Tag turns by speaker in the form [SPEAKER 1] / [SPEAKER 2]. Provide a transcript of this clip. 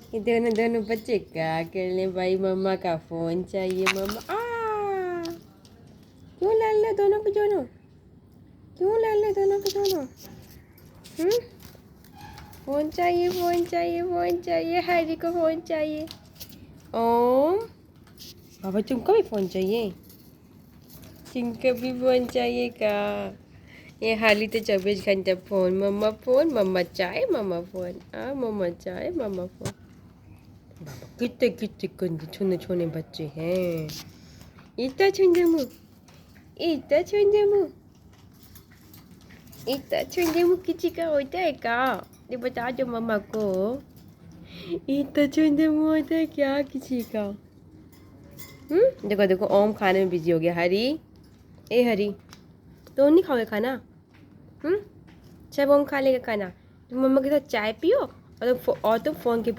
[SPEAKER 1] ये दोनों दोनों बच्चे क्या कर ले भाई, मम्मा का फोन चाहिए। मम्मा क्यों लाल ले दोनों के दोनों, क्यों लाल ले दोनों के दोनों? फोन चाहिए, फोन चाहिए, फोन चाहिए, हैरी को फोन चाहिए। ओम बाबा तुमको भी फोन चाहिए, तुमको भी फोन चाहिए क्या? ये हाली तो 24 घंटे फोन, मम्मा चाय, मम्मा फोन, मम्मा चाय, मम्मा फोन। बाबा कितने कितने गंदे छोने छोने बच्चे हैं। इतना छुंदे मुँह, इतना छुंदे मुँह, इतना छुंदे मुँह किसी का होता है क्या? ये बता दो मम्मा को। इतना छुंदे मुँह होता है क्या किसी का? देखो देखो ओम खाने में बिजी हो गया। हरी, ए हरी, तो नहीं खाओगे खाना? सब ओम खा लेगा खाना। तुम मम्मा के साथ चाय पियो और तुम फ़ोन के